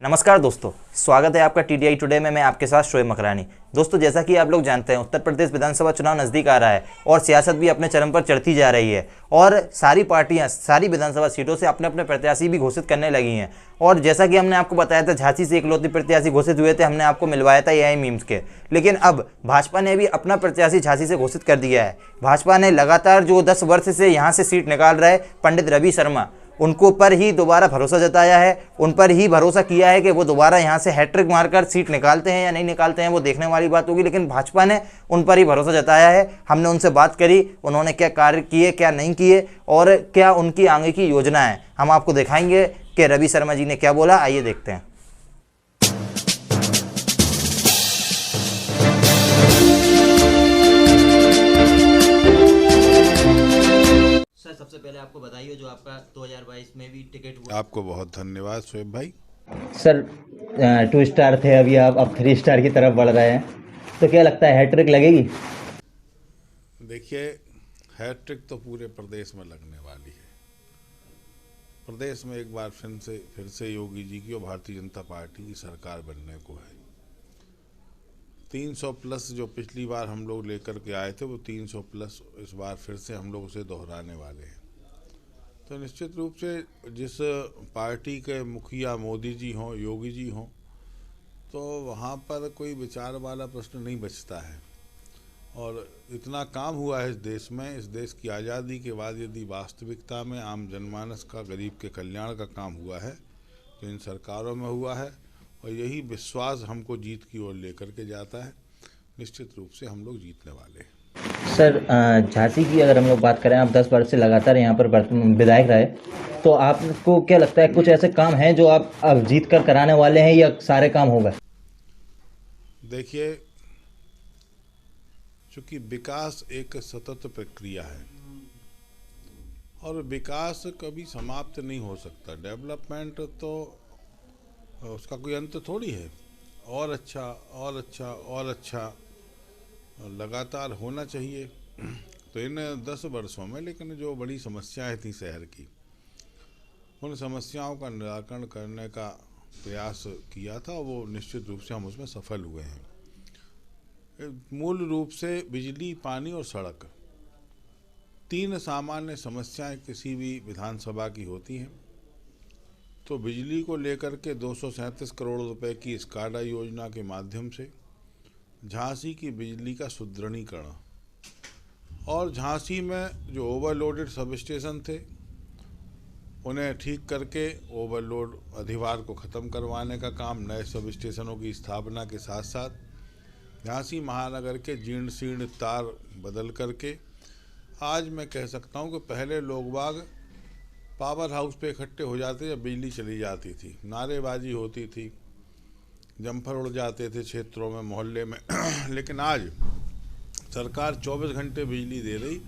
नमस्कार दोस्तों, स्वागत है आपका टीडीआई टुडे में। मैं आपके साथ शोएब मकरानी। दोस्तों, जैसा कि आप लोग जानते हैं, उत्तर प्रदेश विधानसभा चुनाव नज़दीक आ रहा है और सियासत भी अपने चरम पर चढ़ती जा रही है और सारी पार्टियां सारी विधानसभा सीटों से अपने अपने प्रत्याशी भी घोषित करने लगी हैं। और जैसा कि हमने आपको बताया था, झांसी से इकलौती प्रत्याशी घोषित हुए थे, हमने आपको मिलवाया था एआई मीम्स के। लेकिन अब भाजपा ने भी अपना प्रत्याशी झांसी से घोषित कर दिया है। भाजपा ने लगातार जो 10 वर्ष से यहाँ से सीट निकाल रहे पंडित रवि शर्मा, उनको पर ही दोबारा भरोसा जताया है, उन पर ही भरोसा किया है कि वो दोबारा यहाँ से हैट्रिक मारकर सीट निकालते हैं या नहीं निकालते हैं, वो देखने वाली बात होगी। लेकिन भाजपा ने उन पर ही भरोसा जताया है। हमने उनसे बात करी, उन्होंने क्या कार्य किए, क्या नहीं किए और क्या उनकी आगे की योजना है, हम आपको दिखाएंगे कि रवि शर्मा जी ने क्या बोला। आइए देखते हैं। सर, सबसे पहले आपको बधाई जो आपका 2022 में भी टिकट हुआ। आपको बहुत धन्यवाद शोएब भाई। सर 2 स्टार थे, अभी आप अब 3 स्टार की तरफ बढ़ रहे हैं, तो क्या लगता है हैट्रिक लगेगी? देखिए, हैट्रिक तो पूरे प्रदेश में लगने वाली है। प्रदेश में एक बार फिर से योगी जी की और भारतीय जनता पार्टी की सरकार बनने को है। 300 प्लस जो पिछली बार हम लोग लेकर के आए थे, वो 300 प्लस इस बार फिर से हम लोग उसे दोहराने वाले हैं। तो निश्चित रूप से जिस पार्टी के मुखिया मोदी जी हों, योगी जी हों, तो वहाँ पर कोई विचार वाला प्रश्न नहीं बचता है। और इतना काम हुआ है इस देश में, इस देश की आज़ादी के बाद यदि वास्तविकता में आम जनमानस का, गरीब के कल्याण का काम हुआ है तो इन सरकारों में हुआ है। और यही विश्वास हमको जीत की ओर लेकर के जाता है। निश्चित रूप से हम लोग जीतने वाले हैं। सर झांसी की अगर हम लोग बात करें, आप 10 वर्ष से लगातार यहाँ पर विधायक रहे, तो आपको क्या लगता है कुछ ऐसे काम हैं जो आप अब जीत कर कराने वाले हैं या सारे काम हो गए? देखिए, चूँकि विकास एक सतत प्रक्रिया है और विकास कभी समाप्त नहीं हो सकता। डेवलपमेंट तो उसका कोई अंत थोड़ी है। और अच्छा और अच्छा और अच्छा लगातार होना चाहिए। तो इन 10 वर्षों में लेकिन जो बड़ी समस्याएं थी शहर की, उन समस्याओं का निराकरण करने का प्रयास किया था, वो निश्चित रूप से हम उसमें सफल हुए हैं। मूल रूप से बिजली, पानी और सड़क, 3 सामान्य समस्याएं किसी भी विधानसभा की होती हैं। तो बिजली को लेकर के 237 करोड़ रुपए की स्काडा योजना के माध्यम से झांसी की बिजली का सुदृढ़ीकरण और झांसी में जो ओवरलोडेड सब स्टेशन थे उन्हें ठीक करके ओवरलोड अधिभार को ख़त्म करवाने का काम, नए सब स्टेशनों की स्थापना के साथ साथ झांसी महानगर के जीर्ण शीर्ण तार बदल करके आज मैं कह सकता हूँ कि पहले लोग बाग पावर हाउस पे इकट्ठे हो जाते जब बिजली चली जाती थी, नारेबाजी होती थी, जम्फर उड़ जाते थे क्षेत्रों में, मोहल्ले में। लेकिन आज सरकार 24 घंटे बिजली दे रही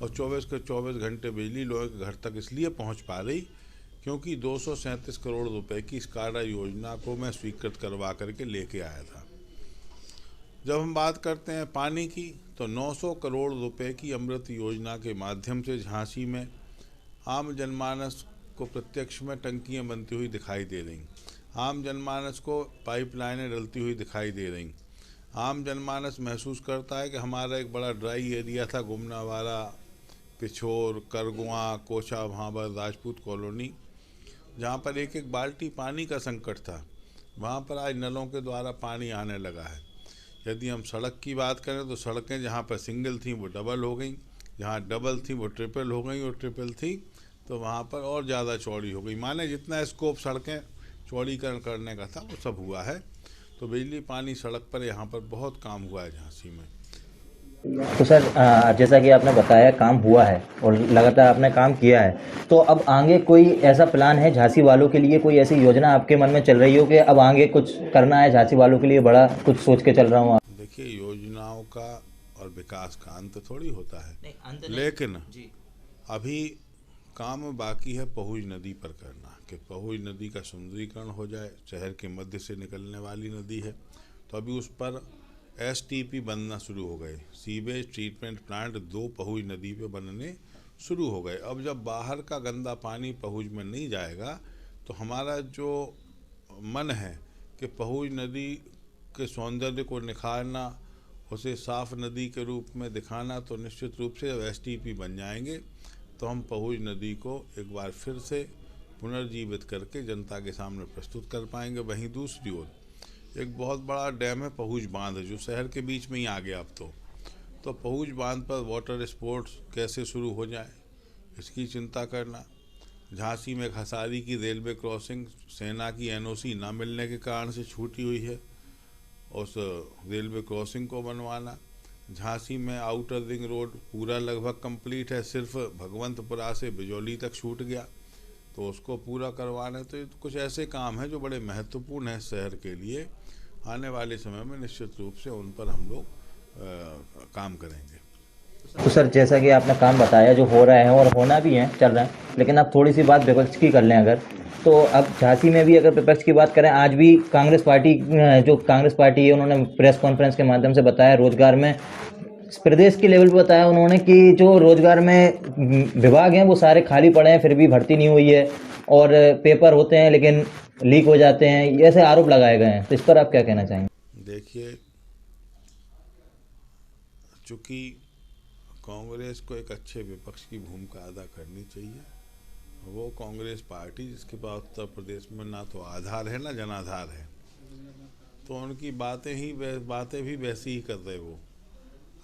और 24 के 24 घंटे बिजली लोगों के घर तक इसलिए पहुंच पा रही क्योंकि 237 करोड़ रुपए की स्काडा योजना को मैं स्वीकृत करवा करके लेके आया था। जब हम बात करते हैं पानी की, तो 900 करोड़ रुपए की अमृत योजना के माध्यम से झांसी में आम जनमानस को प्रत्यक्ष में टंकियाँ बनती हुई दिखाई दे रहीं, आम जनमानस को पाइपलाइनें डलती हुई दिखाई दे रहीं। आम जनमानस महसूस करता है कि हमारा एक बड़ा ड्राई एरिया था, गुमनावाला, पिछोर, करगुआ, कोचा भाबर, राजपूत कॉलोनी, जहाँ पर एक एक बाल्टी पानी का संकट था, वहाँ पर आज नलों के द्वारा पानी आने लगा है। यदि हम सड़क की बात करें तो सड़कें जहाँ पर सिंगल थीं वो डबल हो गई, जहाँ डबल थी वो ट्रिपल हो गई और ट्रिपल थी तो वहाँ पर और ज़्यादा चौड़ी हो गई। माने जितना स्कोप सड़कें चौड़ीकरण करने का था वो सब हुआ है। तो बिजली, पानी, सड़क पर यहाँ पर बहुत काम हुआ है झांसी में। तो सर जैसा कि आपने बताया काम हुआ है और लगातार आपने काम किया है, तो अब आगे कोई ऐसा प्लान है झांसी वालों के लिए, कोई ऐसी योजना आपके मन में चल रही हो कि अब आगे कुछ करना है झांसी वालों के लिए, बड़ा कुछ सोच के चल रहा हूँ? देखिए, योजनाओं का और विकास का अंत थोड़ी होता है, लेकिन अभी काम बाकी है पहुज नदी पर करना, कि पहुज नदी का सुंदरीकरण हो जाए। शहर के मध्य से निकलने वाली नदी है, तो अभी उस पर एसटीपी बनना शुरू हो गए, सीवेज ट्रीटमेंट प्लांट 2 पहुज नदी पे बनने शुरू हो गए। अब जब बाहर का गंदा पानी पहुज में नहीं जाएगा तो हमारा जो मन है कि पहुज नदी के सौंदर्य को निखारना, उसे साफ नदी के रूप में दिखाना, तो निश्चित रूप से जब एसटीपी बन जाएंगे तो हम पहुज नदी को एक बार फिर से पुनर्जीवित करके जनता के सामने प्रस्तुत कर पाएंगे। वहीं दूसरी ओर एक बहुत बड़ा डैम है पहुज बांध, जो शहर के बीच में ही आ गया अब तो पहुज बांध पर वाटर स्पोर्ट्स कैसे शुरू हो जाए, इसकी चिंता करना। झांसी में खसारी की रेलवे क्रॉसिंग सेना की एनओसी ना मिलने के कारण से छूटी हुई है, उस रेलवे क्रॉसिंग को बनवाना। झांसी में आउटर रिंग रोड पूरा लगभग कंप्लीट है, सिर्फ भगवंतपुरा से बिजौली तक छूट गया, तो उसको पूरा करवाना। तो ये कुछ ऐसे काम हैं जो बड़े महत्वपूर्ण हैं शहर के लिए। आने वाले समय में निश्चित रूप से उन पर हम लोग काम करेंगे। तो सर, जैसा कि आपने काम बताया जो हो रहा है और होना भी है, चल रहा है, लेकिन अब थोड़ी सी बात विपक्ष की कर लें अगर, तो अब झांसी में भी अगर विपक्ष की बात करें, आज भी कांग्रेस पार्टी है, उन्होंने प्रेस कॉन्फ्रेंस के माध्यम से बताया रोजगार में, प्रदेश के लेवल पर बताया उन्होंने कि जो रोजगार में विभाग हैं वो सारे खाली पड़े हैं, फिर भी भर्ती नहीं हुई है, और पेपर होते हैं लेकिन लीक हो जाते हैं, ऐसे आरोप लगाए गए हैं। तो इस पर आप क्या कहना चाहेंगे? देखिए, चूँकि कांग्रेस को एक अच्छे विपक्ष की भूमिका अदा करनी चाहिए, वो कांग्रेस पार्टी जिसके पास उत्तर प्रदेश में ना तो आधार है ना जनाधार है, तो उनकी बातें भी वैसी ही कर रहे वो।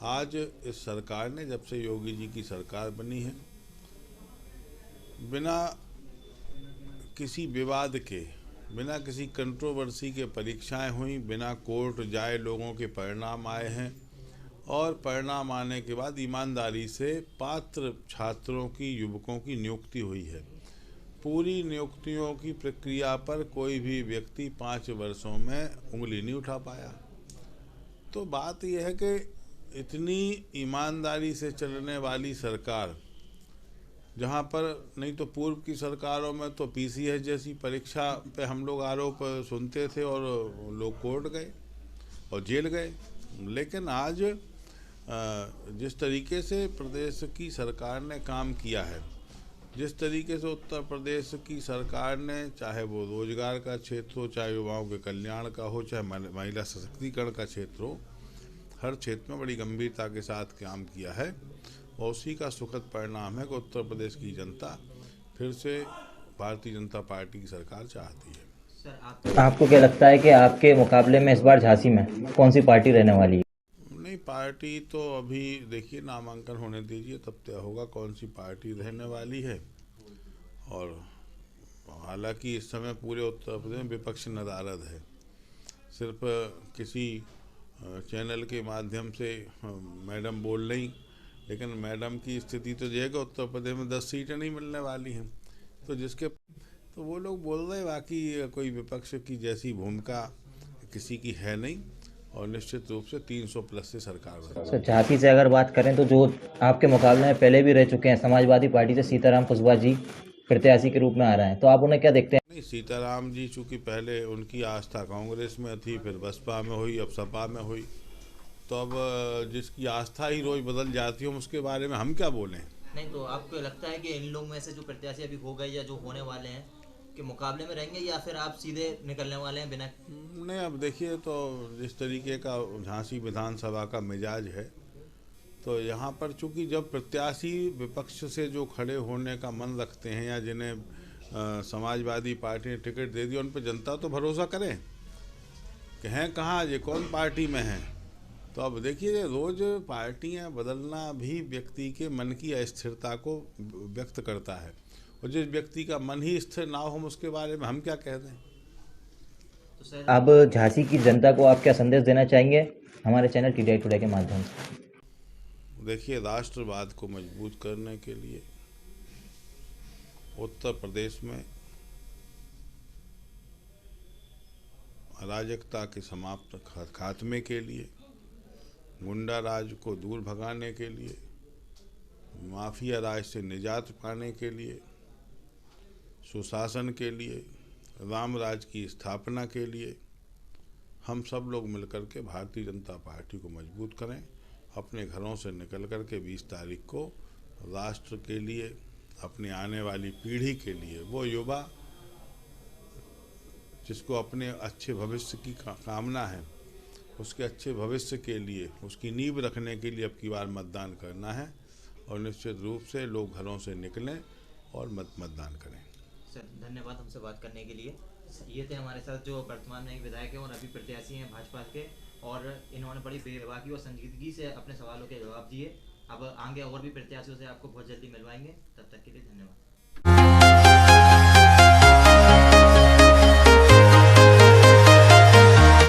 आज इस सरकार ने, जब से योगी जी की सरकार बनी है, बिना किसी विवाद के, बिना किसी कंट्रोवर्सी के परीक्षाएं हुई, बिना कोर्ट जाए लोगों के परिणाम आए हैं, और परिणाम आने के बाद ईमानदारी से पात्र छात्रों की, युवकों की नियुक्ति हुई है। पूरी नियुक्तियों की प्रक्रिया पर कोई भी व्यक्ति 5 वर्षों में उंगली नहीं उठा पाया। तो बात यह है कि इतनी ईमानदारी से चलने वाली सरकार, जहाँ पर नहीं तो पूर्व की सरकारों में तो पीसीएस जैसी परीक्षा पे हम लोग आरोप सुनते थे और लोग कोर्ट गए और जेल गए, लेकिन आज जिस तरीके से प्रदेश की सरकार ने काम किया है, जिस तरीके से उत्तर प्रदेश की सरकार ने, चाहे वो रोजगार का क्षेत्र हो, चाहे युवाओं के कल्याण का हो, चाहे महिला सशक्तिकरण का क्षेत्र हो, हर क्षेत्र में बड़ी गंभीरता के साथ काम किया है, और उसी का सुखद परिणाम है कि उत्तर प्रदेश की जनता फिर से भारतीय जनता पार्टी की सरकार चाहती है। सर, आपको क्या लगता है कि आपके मुकाबले में इस बार झांसी में कौन सी पार्टी रहने वाली है? नहीं, पार्टी तो अभी देखिए नामांकन होने दीजिए, तब तय होगा कौन सी पार्टी रहने वाली है। और हालांकि इस समय पूरे उत्तर प्रदेश में विपक्ष नदारद है, सिर्फ किसी चैनल के माध्यम से मैडम बोल रही, लेकिन मैडम की स्थिति तो ये है कि उत्तर प्रदेश में 10 सीटें नहीं मिलने वाली हैं, तो वो लोग बोल रहे हैं, बाकी कोई विपक्ष की जैसी भूमिका किसी की है नहीं, और निश्चित रूप से 300 प्लस से सरकार बनी। सर, झांसी से अगर बात करें तो जो आपके मुकाबले में पहले भी रह चुके हैं, समाजवादी पार्टी से सीताराम कुशवाहा जी प्रत्याशी के रूप में आ रहे हैं, तो आप उन्हें क्या देखते हैं? नहीं, सीताराम जी चूँकि पहले उनकी आस्था कांग्रेस में थी, फिर बसपा में हुई, अब सपा में हुई, तो अब जिसकी आस्था ही रोज बदल जाती है, उसके बारे में हम क्या बोलें? नहीं, तो आपको लगता है कि इन लोग में से जो प्रत्याशी अभी हो गए या जो होने वाले हैं के मुकाबले में रहेंगे, या फिर आप सीधे निकलने वाले हैं बिना? नहीं, अब देखिए, तो जिस तरीके का झांसी विधानसभा का मिजाज है, तो यहाँ पर चूँकि जब प्रत्याशी विपक्ष से जो खड़े होने का मन रखते हैं, या जिन्हें समाजवादी पार्टी ने टिकट दे दिया, उन पर जनता तो भरोसा करें कि हैं कहाँ, ये कौन पार्टी में हैं। तो अब देखिए, रोज पार्टियां बदलना भी व्यक्ति के मन की अस्थिरता को व्यक्त करता है, और जिस व्यक्ति का मन ही स्थिर ना हो, उसके बारे में हम क्या कह दें। तो अब झांसी की जनता को आप क्या संदेश देना चाहेंगे हमारे चैनल टीडीआई टुडे के माध्यम से? देखिए, राष्ट्रवाद को मजबूत करने के लिए उत्तर प्रदेश में अराजकता के समाप्त खात्मे के लिए, गुंडा राज को दूर भगाने के लिए, माफिया राज से निजात पाने के लिए, सुशासन के लिए, राम राज की स्थापना के लिए हम सब लोग मिलकर के भारतीय जनता पार्टी को मजबूत करें। अपने घरों से निकल कर के 20 तारीख को राष्ट्र के लिए, अपनी आने वाली पीढ़ी के लिए, वो युवा जिसको अपने अच्छे भविष्य की कामना है, उसके अच्छे भविष्य के लिए उसकी नींव रखने के लिए अब की बार मतदान करना है। और निश्चित रूप से लोग घरों से निकलें और मतदान करें। सर धन्यवाद हमसे बात करने के लिए। ये थे हमारे साथ जो वर्तमान में विधायक हैं और अभी प्रत्याशी हैं भाजपा के, और इन्होंने बड़ी बेबाकी और संजीदगी से अपने सवालों के जवाब दिए। अब आगे और भी प्रत्याशियों से आपको बहुत जल्दी मिलवाएंगे। तब तक के लिए धन्यवाद।